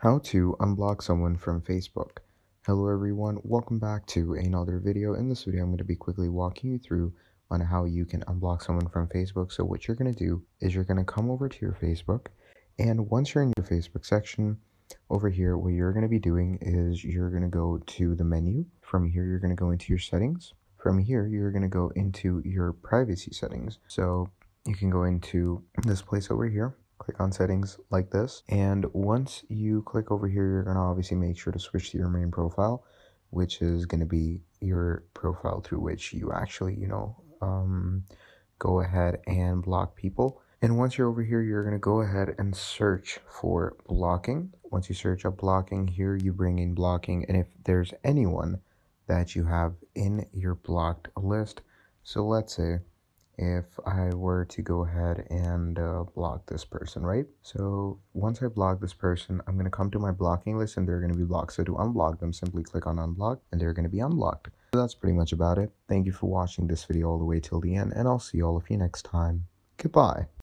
How to unblock someone from Facebook. Hello everyone, welcome back to another video. In this video, I'm going to be quickly walking you through on how you can unblock someone from Facebook. So what you're going to do is you're going to come over to your Facebook, and once you're in your Facebook section, over here, what you're going to be doing is you're going to go to the menu. From here, you're going to go into your settings. From here, you're going to go into your privacy settings. So you can go into this place over here, click on settings like this, and once you click over here, you're going to obviously make sure to switch to your main profile, which is going to be your profile through which you actually go ahead and block people. And once you're over here, you're going to go ahead and search for blocking. Once you search up blocking, here you bring in blocking, and if there's anyone that you have in your blocked list, so let's say if I were to go ahead and block this person, right? So once I block this person, I'm going to come to my blocking list and they're going to be blocked. So to unblock them, simply click on unblock and they're going to be unblocked. So that's pretty much about it. Thank you for watching this video all the way till the end, and I'll see all of you next time. Goodbye.